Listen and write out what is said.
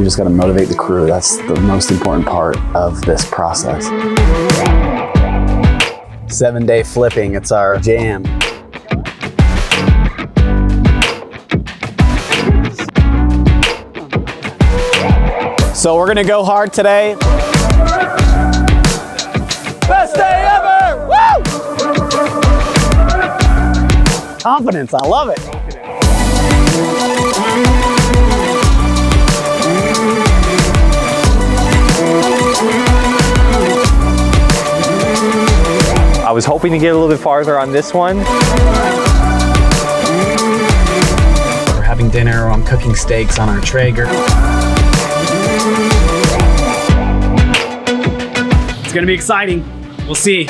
just got to motivate the crew. That's the most important part of this process. 7-day flipping, it's our jam. So we're gonna go hard today. Best day ever! Woo! Confidence, I love it. I was hoping to get a little bit farther on this one. We're having dinner, I'm cooking steaks on our Traeger. It's gonna be exciting. We'll see.